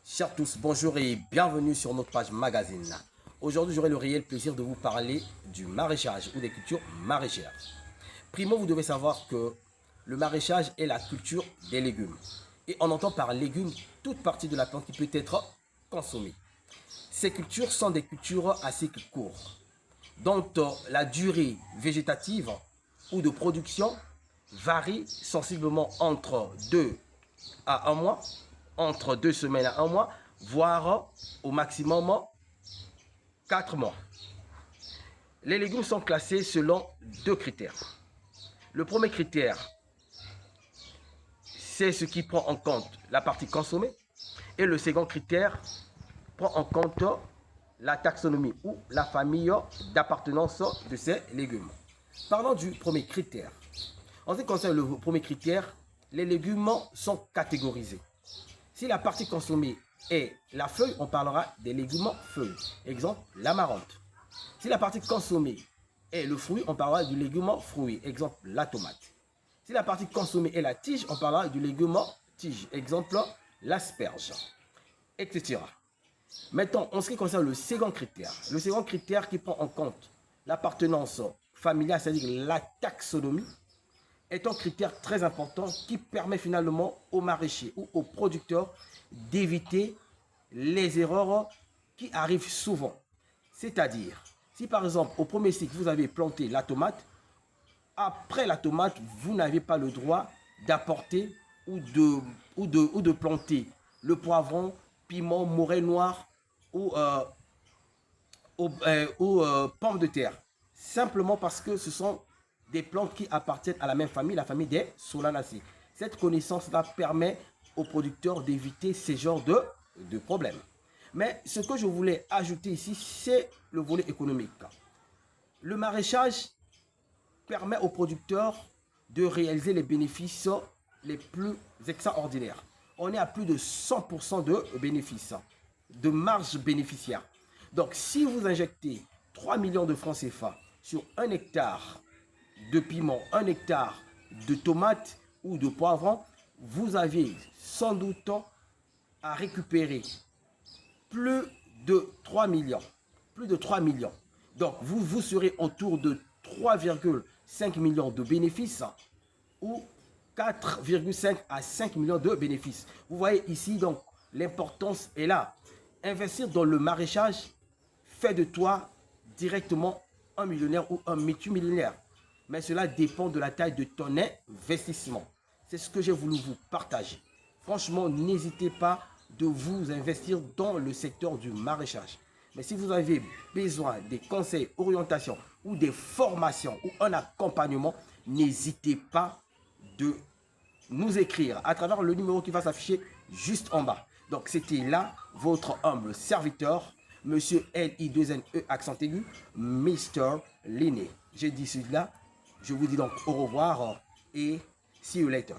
Chers tous, bonjour et bienvenue sur notre page magazine. Aujourd'hui, j'aurai le réel plaisir de vous parler du maraîchage ou des cultures maraîchères. Primo, vous devez savoir que le maraîchage est la culture des légumes. Et on entend par légumes toute partie de la plante qui peut être consommée. Ces cultures sont des cultures à cycle court, dont la durée végétative ou de production varie sensiblement entre 2 à 1 mois, entre 2 semaines à 1 mois, voire au maximum 4 mois. Les légumes sont classés selon 2 critères. Le premier critère, c'est ce qui prend en compte la partie consommée. Et le second critère prend en compte la taxonomie ou la famille d'appartenance de ces légumes. Parlons du premier critère. En ce qui concerne le premier critère, les légumes sont catégorisés. Si la partie consommée est la feuille, on parlera des légumes feuilles. Exemple, l'amarante. Si la partie consommée est le fruit, on parlera du légume fruit. Exemple, la tomate. Si la partie consommée est la tige, on parlera du légume tige. Exemple, l'asperge, etc. Maintenant, en ce qui concerne le second critère qui prend en compte l'appartenance familiale, c'est-à-dire la taxonomie, est un critère très important qui permet finalement aux maraîchers ou aux producteurs d'éviter les erreurs qui arrivent souvent. C'est-à-dire, si par exemple au premier cycle vous avez planté la tomate, après la tomate, vous n'avez pas le droit d'apporter ou de planter le poivron, piment, morée noire ou pommes de terre. Simplement parce que ce sont des plantes qui appartiennent à la même famille, la famille des Solanacées. Cette connaissance-là permet aux producteurs d'éviter ces genres de problèmes. Mais ce que je voulais ajouter ici, c'est le volet économique. Le maraîchage permet aux producteurs de réaliser les bénéfices les plus extraordinaires. On est à plus de 100% de bénéfices, de marge bénéficiaire. Donc, si vous injectez 3 millions de francs CFA sur 1 hectare de piment, 1 hectare de tomates ou de poivrons, vous avez sans doute à récupérer plus de 3 millions. Plus de 3 millions. Donc, vous serez autour de 3,5 millions de bénéfices ou 4,5 à 5 millions de bénéfices. Vous voyez ici, donc, l'importance est là. Investir dans le maraîchage fait de toi directement un millionnaire ou un multimillionnaire. Mais cela dépend de la taille de ton investissement. C'est ce que j'ai voulu vous partager. Franchement, n'hésitez pas de vous investir dans le secteur du maraîchage. Mais si vous avez besoin des conseils, orientations ou des formations ou un accompagnement, n'hésitez pas de nous écrire à travers le numéro qui va s'afficher juste en bas. Donc, c'était là votre humble serviteur, Monsieur L-I-2-N-E accent aigu, Mr. Liné. J'ai dit cela. Je vous dis donc au revoir et see you later.